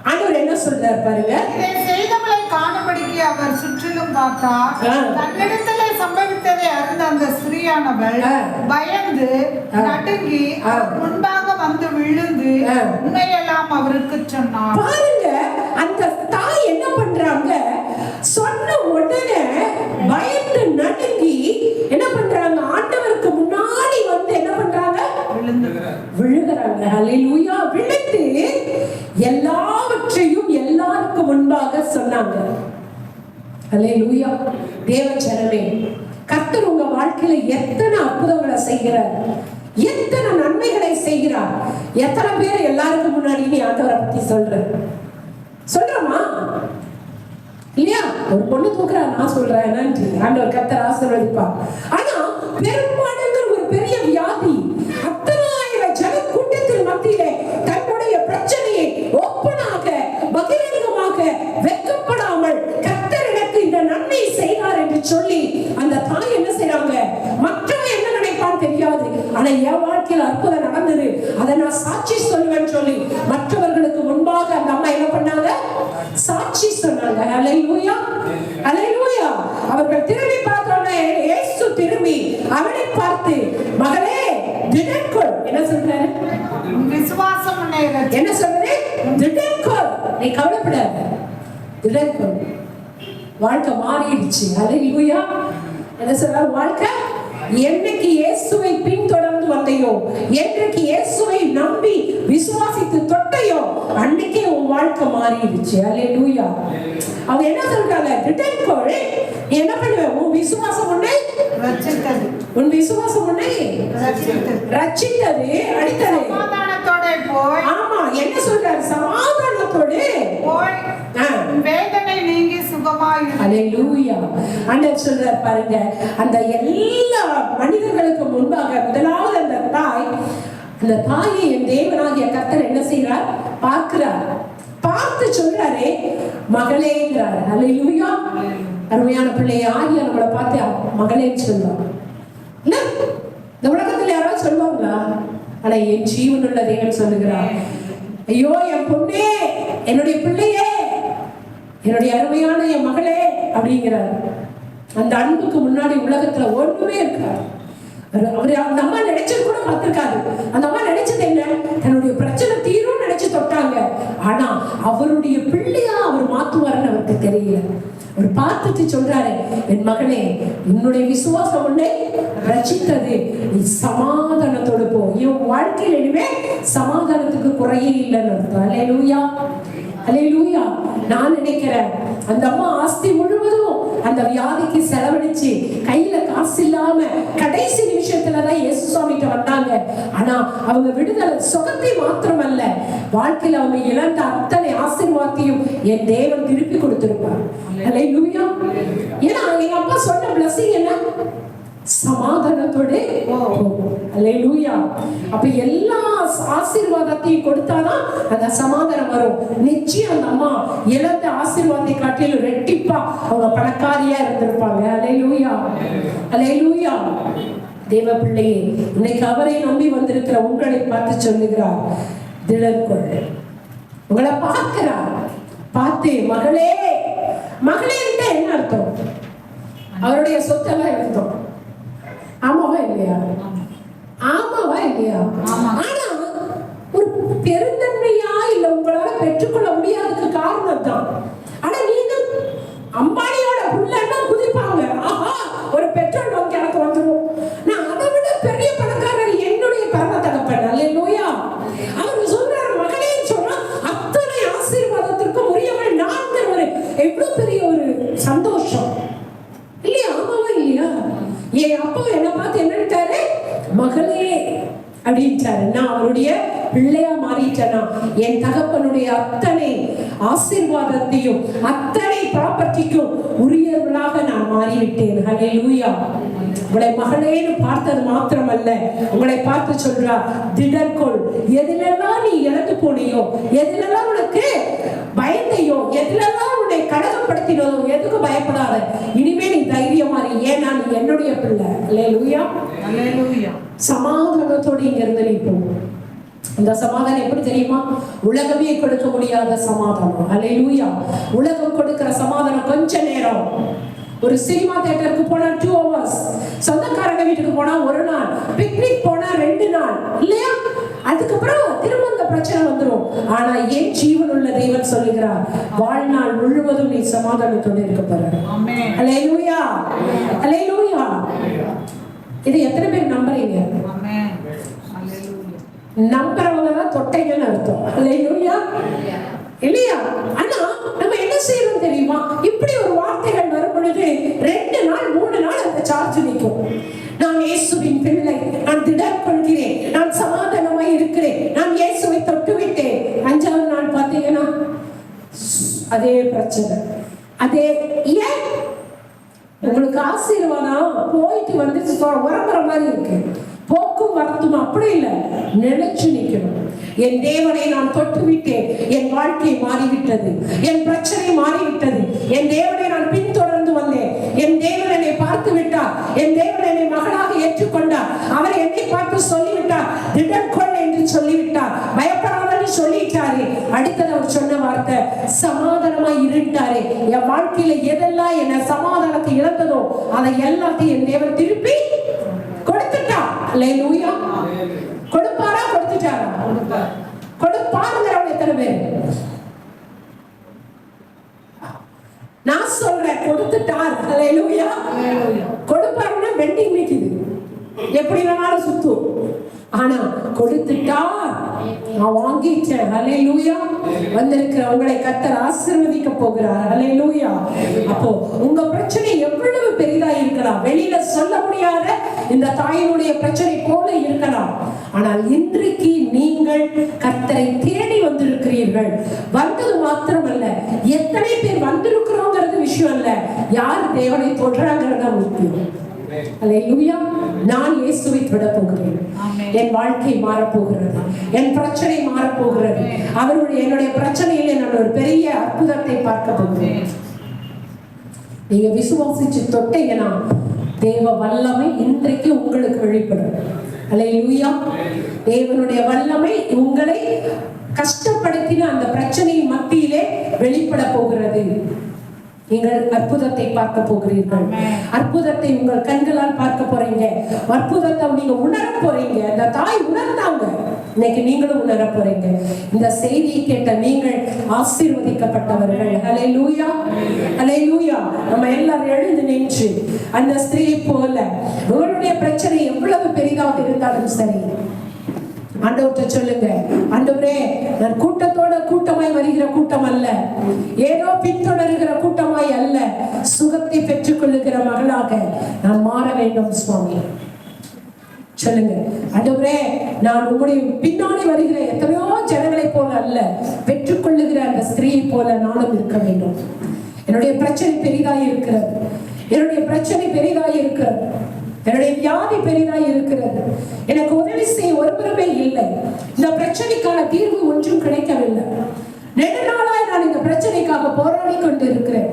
A: ஆண்டவர் என்ன சொல்றாரு பாருங்க.
C: இதை செய்தவளை காணும்படிக்கு அவர் சுற்றிலும் பார்த்தார். தன்னிடத்திலே சம்பவித்ததை அறிந்த அந்த ஸ்திரீயானவள் பயந்து நடுங்கி முன்பாக வந்து விழுந்து உண்மையெல்லாம் அவருக்கு சொன்னார்.
A: பாருங்க, அந்த தாய் என்ன பண்றாங்க? சொன்ன உடனே பயந்து நடுங்கி என்ன பண்றாங்க? ஆண்டவருக்கு முன்னாடி வந்து என்ன பண்றாங்க? விழுகிறாங்க. அல்லேலூயா. விழுந்து எல்லாவற்றையும் எல்லாருக்கும் முன்பாக சொன்னாங்க. அல்லேலூயா. தேவஜனமே, கர்த்தர் உங்க வாழ்க்கையில எத்தனை அற்புதங்களை செய்கிறார், எத்தனை நன்மைகளை செய்கிறார். எத்தனை பேர் எல்லாருக்கும் முன்னாடி நீ ஆண்டவரை பத்தி சொல்றமா இல்லையா? ஒரு பொண்ணு தூக்குறா, நான் சொல்றேன் என்னன்னு ஆண்டவர் கர்த்தர் ஆசீர்வதிப்பா. ஆனா பெரும்பாடுங்கிற ஒரு பெரிய வியாதி அத்தனாயிரம் ஜன கூட்டத்தின் மத்தியிலே தன்னுடைய பிரச்சனையை ஓப்பனாக பகிரங்கமாக வெட்கப்படாமல் கர்த்தர் எனக்கு இந்த நன்மை செய்தார் என்று சொல்லி அந்த தாய் என்ன செய்றாங்க? மற்றவங்க என்ன நினைப்பான்னு தெரியாது, ஆனா என் வாழ்க்கையில் அற்புதம் நடந்தது, அதை நான் சாட்சி சொல்லுவேன்னு சொல்லி மற்றவர்களுக்கு முன்பாக அந்த அம்மா என்ன பண்ணாங்க? சாட்சி சொன்னாங்க. ஹல்லேலூயா, ஹல்லேலூயா. அவர்கள் திரும்பி பார்த்தோன்னே இயேசு திரும்பி அவனை பார்த்து, மகளே திடன்கொள். என்ன சொல்றாரு?
C: விசுவாசம் உன்னை ரட்சித்தது.
A: என்ன சொல்றாரு? திடன்கொள், நீ கவலைப்படாத, திடன்கொள். வாழ்க்கை மாறிடுச்சு. ஹல்லேலூயா. என்ன சொல்றாரு? வாழ்க்கை என்னைக்கு இயேசுவை பின்தொடர்ந்து வந்தையோ, என்றைக்கு இயேசுவை நம்பி விசுவாசித்து தொட்டையோ, அன்னைக்கே உன் வாழ்க்கை மாறிடுச்சு. ஹல்லேலூயா. அவங்க என்ன சொல்றாங்க? திடன்கொள், நீ என்ன பண்ணுவ? உன் விசுவாசம் உன்னை
C: ரட்சித்தது.
A: உன் விசுவாசம் உன்னை ரட்சித்தது. அடுத்தது
C: சமாதானத்தோட போய்.
A: ஆமா, என்ன சொல்றாரு? சமாதானத்தோடு
C: போய் வேதனை நீங்கி சுகமாய் இரு.
A: ஹல்லேலூயா. ஆண்டவர் சொல்றார் பாருங்க, அந்த எல்லா மனிதர்களுக்கு முன்பாக முதலாவது அந்த தாயை என் தேவனாகிய கர்த்தர் என்ன செய்கிறார்? பார்க்கிறார். பார்த்து சொல்றாரே மகளேங்கிறார். ஹல்லேலூயா. அருமையான பிள்ளையை ஆகிய நம்மளை பார்த்து மகளேன்னு சொல்லுவாங்க. இந்த உலகத்துல யாராவது சொல்லுவாங்களா? ஆனா என் ஜீவனுள்ள தேவன் சொல்லுகிறார், ஐயோ என் பொண்ணே, என்னுடைய பிள்ளையே, என்னுடைய அருமையான என் மகளே அப்படிங்கிறார். அந்த அன்புக்கு முன்னாடி உலகத்துல ஒண்ணுமே இருக்காது. அவரு அந்த அம்மா நினைச்சது கூட பார்த்திருக்காது. அந்த அம்மா நினைச்சது என்ன? தன்னுடைய பிரச்சனை தீரும் நினைச்சு தொட்டாங்க. ஆனா அவருடைய பிள்ளையா அவர் மாத்துவாருன்னு அவருக்கு தெரியல. அவர் பார்த்துட்டு சொல்றாரு, என் மகனே, என்னுடைய விசுவாசம் உன்னை ரட்சித்தது, நீ சமாதானத்தோடு போ. என் வாழ்க்கையில் இனிமே சமாதானத்துக்கு குறையே இல்லைன்னு அர்த்தம். ஹல்லேலூயா, ஹல்லேலூயா. நான் நினைக்கிறேன் அந்த அம்மா ஆஸ்தி முழுவதும் அந்த வியாதிக்கு செலவழிச்சு கையில காசு இல்லாம கடைசி நிமிஷத்துலதான் இயேசு சுவாமிகிட்ட வந்தாங்க. ஆனா அவங்க விடுதலை சுகத்தை மாத்திரமல்ல, வாழ்க்கையில அவங்க இழந்த அத்தனை ஆசீர்வாதத்தையும் என் தேவன் திருப்பி கொடுத்திருப்பார். ஹல்லேலூயா. ஏன்னா எங்க அப்பா சொன்ன blessing என்ன? சமாதானத்தோடு ஹல்லேலூயா. அப்ப எல்லா ஆசீர்வாதத்தையும் கொடுத்தாதான் அந்த சமாதானம் வரும். நிச்சயம் அந்த அம்மா இழந்த ஆசீர்வாதத்தை காட்டிலும் ரெட்டிப்பா அவங்க பணக்காரியா இருந்திருப்பாங்க. ஹல்லேலூயா, ஹல்லேலூயா. தேவ பிள்ளையே, இன்னைக்கு அவரை நம்பி வந்திருக்கிற உங்களை பார்த்து சொல்லுகிறார், திடன்கொள். உங்களை பார்க்கிறார். பார்த்து மகளே, மகளே என்ன அர்த்தம்? அவருடைய சொத்தெல்லாம் எடுத்தோம். ஆமாவா இல்லையா? ஆமாவா இல்லையா? ஆனா ஒரு பெருந்தன்மையா இல்ல உங்களால பெற்றுக்கொள்ள முடியாததுக்கு காரணம் தான். ஆனா நீங்க அம்பானியோட புள்ளன்னா குதிப்பாங்க, ஆஹா ஒரு பெட்ரோல் பங்க் எனக்கு வந்துடும், நான் அதை விட பெரிய பணக்காரர் என்னுடைய பரம தகப்பன். ஹல்லேலூயா. அவர் சொல்றாரு மகளேன்னு சொன்னா அத்தனை ஆசீர்வாதத்திற்கும் உரியவள் நான். ஒரு எவ்வளவு பெரிய ஒரு சந்தோஷம் இல்லையா? ஆமாவா இல்லையா? என் அப்பா என்ன பார்த்து என்னட்டாரு? மகளே அப்படின்ட்டாரு. நான் அவருடைய பிள்ளையா மாறிட்டேனா, என் தகப்பனுடைய அத்தனை ஆசீர்வாதத்தையும் அத்தனை ப்ராப்பர்ட்டிக்கும் உரியவர்களாக நான் மாறிவிட்டேன். ஹல்லேலூயா. உங்களை மகளேன்னு பார்த்தது மாத்திரமல்ல, உங்களை பார்த்து சொல்றா, திடன்கொள். எதிலெல்லாம் நீ இழந்து போனியோ, எதிலெல்லாம் உனக்கு பயந்தையோ, எதிலெல்லாம் உன்னை கலகப்படுத்தினதோ, எதுக்கு பயப்படாத, இனிமே நீ தைரியமா இரு, ஏன்னா நீ என்னுடைய பிள்ளை. ஹல்லேலூயா,
C: ஹல்லேலூயா.
A: சமாதானத்தோடு இங்க இருந்து நீ போ. அந்த சமாதானம் எப்படி தெரியுமா? உலகமே கொடுக்க முடியாத சமாதானம். ஹல்லேலூயா. உலகம் கொடுக்கிற சமாதானம் கொஞ்ச நேரம். ஒரு சினிமா தியேட்டருக்கு போனா 2 hours, சொந்தக்காரங்க வீட்டுக்கு போனா 1 நாள், பிக்னிக் போனா 2 நாள், இல்லையா? அதுக்கப்புறம் திரும்ப அந்த பிரச்சனை வந்துடும். ஆனா என் ஜீவனுள்ள தேவன் சொல்லுகிறார், வாழ்நாள் முழுவதும் நீ சமாதானத்தோடு இருக்க போற.
C: ஆமென்.
A: ஹல்லேலூயா, ஹல்லேலூயா. இது எத்தனை பேர் நம்புறீங்க?
C: ஆமென். ஹல்லேலூயா.
A: நம்புறவங்க தான் தொட்டைங்கன்னு அர்த்தம். ஹல்லேலூயா, இல்லையா? ஆனா நம்ம என்ன செய்யறோம் தெரியுமா? இப்படி ஒரு வார்த்தைகள் வரும் பொழுது 2 நாள் 3 நாள் அந்த சார்ஜ் நிற்கும். நான் இயேசுவின் பிள்ளை, நான் திடம் கொள்கிறேன், நான் சமாதானமாய் இருக்கிறேன், நான் இயேசுவை தொட்டு விட்டேன். 5ஆவது நாள் பார்த்தீங்கன்னா அதே பிரச்சனை. அதே ஏன்? உங்களுக்கு ஆசீர்வாதம் போயிட்டு வந்து உரம்புற மாதிரி இருக்கு. போக்கும் வரத்தும் அப்படி இல்லை, நிலைச்சு நிற்கணும். என் தேவனை நான் தொட்டு விட்டேன், என் வாழ்க்கை மாறிவிட்டது, என் பிரச்சனை மாறிவிட்டது, என் தேவனை நான் பின்தொடர்ந்து வந்தேன், என் தேவன் என்னை பார்த்து விட்டார், என் தேவன் என்னை மகளாக ஏற்றுக்கொண்டார், அவர் என்னை பார்த்து சொல்லிவிட்டார், திடன்கொள் என்று சொல்லிவிட்டார், பயப்படாதன்னு சொல்லிட்டாரு. அடுத்தது அவர் சொன்ன வார்த்தை சமாதானமா இருட்டாரே. என் வாழ்க்கையில எதெல்லாம் என்ன சமாதானத்தை இழந்ததோ அதை எல்லாத்தையும் என் தேவன் திருப்பி கொடுத்துட்டா. அல்லேலூயா. கொடுப்பாரா கொடுத்துட்டாரா? கொடுப்பாருங்கிறவங்க எத்தனை பேர்? நான் சொல்றேன் கொடுத்துட்டார். அல்லேலூயா. கொடுப்பாருன்னா வெண்டிங் நிக்குது, எப்படி வேணாலும் சுத்தும். ஆனா கொடுத்துட்டார், நான் வாங்கிட்டேன். அல்லேலூயா. வந்திருக்கிற உங்களை கர்த்தர் ஆசீர்வதிக்க போகிறார். அல்லேலூயா. அப்போ உங்க பிரச்சனை எவ்வளவு பெரிதா இருக்கலாம், வெளியில சொல்ல முடியாத இந்த தாயினுடைய பிரச்சனை போல இருக்கலாம். ஆனால் இன்றைக்கு நீங்கள் கர்த்தரை தேடி வந்திருக்கிறீர்கள். வந்தது மாத்திரமல்ல, எத்தனை பேர் வந்திருக்கிறோங்கிறது விஷயம் அல்ல, யார் தேவனை தொடுறாங்கிறது முக்கியம். அல்லேலூயா. நான் இயேசுவை தொட போகிறேன், என் வாழ்க்கை மாறப்போகிறது, என் பிரச்சனை மாறப்போகிறது. என்னுடைய பிரச்சனையில நான் ஒரு பெரிய அற்புதத்தை பார்க்க போகிறேன். நீங்க விசுவாசிச்சு தொட்டீங்கன்னா தேவ வல்லமை இன்றைக்கு உங்களுக்கு வெளிப்படும். அல்லேலூயா. தேவனுடைய வல்லமை உங்களை கஷ்டப்படுத்தின அந்த பிரச்சனையின் மத்தியிலே வெளிப்பட போகிறது. நீங்கள் அற்புதத்தை பார்க்க போகிறீர்கள். அற்புதத்தை உங்கள் கண்களால் பார்க்க போறீங்க. அற்புதத்தை நீங்க உணர போறீங்க. அந்த தாய் உணர்ந்தாங்க, இன்னைக்கு நீங்களும் உணர போறீங்க. இந்த செய்தியை கேட்ட நீங்கள் ஆசீர்வதிக்கப்பட்டவர்கள். அல்லேலூயா. அல்லேலூயா. நம்ம எல்லாரும் எழுந்து நின்று அந்த ஸ்திரீயை போல உங்களுடைய பிரச்சனை எவ்வளவு பெரிதாக இருந்தாலும் சரி, ஆண்டவர்கிட்ட சொல்லுங்க, ஆண்டவரே நான் கூட்டமாய் வருகிற கூட்டம் அல்ல, ஏதோ பின்தொடர்கிற கூட்டமாய் அல்ல, சுகத்தை பெற்றுக் கொள்ளுகிற மகளாக நான் மாற வேண்டும் சுவாமி. சொல்லுங்க, ஆண்டவரே நான் உங்களுடைய பின்னாடி வருகிற எத்தனையோ ஜனங்களை போல அல்ல, பெற்றுக்கொள்ளுகிற அந்த ஸ்திரீயை போல நானும் இருக்க வேண்டும். என்னுடைய பிரச்சனை பெரிதாய் இருக்கிறது, என்னுடைய பிரச்சனை பெரிதாய் இருக்கிறது, என்னுடைய வியாதி பெரிதாய் இருக்கிறது, எனக்கு உதவி செய்ய ஒருவருமே இல்லை, இந்த பிரச்சனைக்கான தீர்வு ஒன்றும் கிடைக்கவில்லை, நெடுநாளாய் நான் இந்த பிரச்சனைக்காக போராடி கொண்டு இருக்கிறேன்,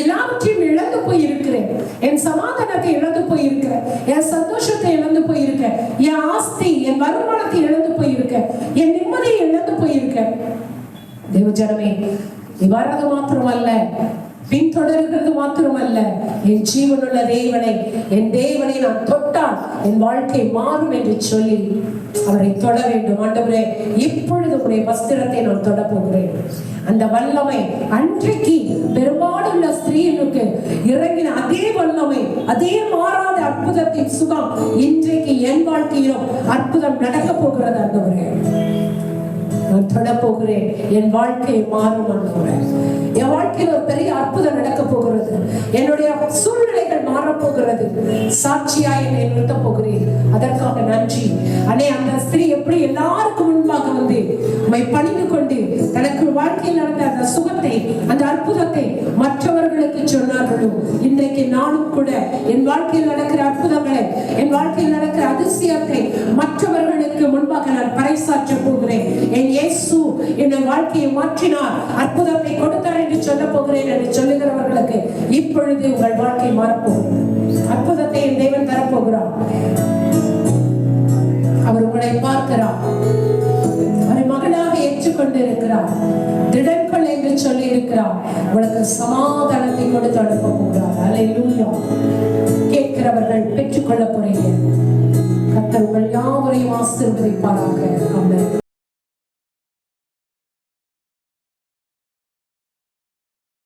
A: எல்லாவற்றையும் இழந்து போய் இருக்கிறேன், என் சமாதானத்தை இழந்து போயிருக்கிறேன், என் சந்தோஷத்தை இழந்து போயிருக்கேன், என் ஆஸ்தி என் வருமானத்தை இழந்து போயிருக்கேன், என் நிம்மதியை இழந்து போயிருக்கேன். தேவஜனமே, இவ்வாறாக மாத்திரமல்ல, பின்தொடர்கிறது மாத்திரமல்ல, என் ஜீவனுள்ள தேவனை, என் தேவனை நான் தொட்டால் என் வாழ்க்கை மாறும் என்று சொல்லி அவரை தொட வேண்டும். ஆண்டவரே, இப்பொழுது உடைய வஸ்திரத்தை நான் தொட போகிறேன். அந்த வல்லமை அன்றைக்கு பெரும்பாலுள்ள ஸ்திரீனுக்கு இறங்கின அதே வல்லமை, அதே மாறாத அற்புதத்தின் சுகம் இன்றைக்கு என் வாழ்க்கையிலும் அற்புதம் நடக்க போகிறது. ஆண்டவரே, நான் தொட போகிறேன், என் வாழ்க்கை மாறும். ஆண்டவரே, என் வாழ்க்கையில் ஒரு பெரிய அற்புதம் நடக்க போகிறது, என்னுடைய சூழ்நிலைகள் மாறப்போகிறது, சாட்சியாய் என்னை நிறுத்த போகிறேன். அதற்காக நன்றி. அந்த ஸ்திரீ எப்படி எல்லாருக்கும் முன்பாக வந்து உம்மை பணிந்து கொண்டு தனக்கு வாழ்க்கையில் நடந்த அந்த சுகத்தை, அந்த அற்புதத்தை மற்றவர்களுக்கு சொன்னார்களோ, இன்றைக்கு நானும் கூட என் வாழ்க்கையில் நடக்கிற அற்புதங்களை, என் வாழ்க்கையில் நடக்கிற அதிசயத்தை மற்றவர்களுக்கு முன்பாக நான் பறைசாற்ற போகிறேன். என் இயேசு என் வாழ்க்கையை மாற்றினார், அற்புதத்தை கொடுத்தார் என்று சொல்ல போகிறேன் என்று சொல்லுகிறவர்களுக்கு இப்பொழுது உங்கள் வாழ்க்கை மாறப்போகிறது. அற்புதத்தை என் தேவன் தரப்போகிறார். அவர் உங்களை பார்க்கிறார், அவரை மகனாக ஏற்றுக்கொண்டு இருக்கிறார், திடன்கள் என்று சொல்லி இருக்கிறார், உங்களுக்கு சமாதானத்தை கொடுத்து அனுப்ப போகிறார். அல்லேலூயா. கேட்கிறவர்கள் பெற்றுக்கொள்ள போறீங்க. கர்த்தர் உங்கள் யாவரையும் ஆசீர்வதிப்பாராக. ஆமென்.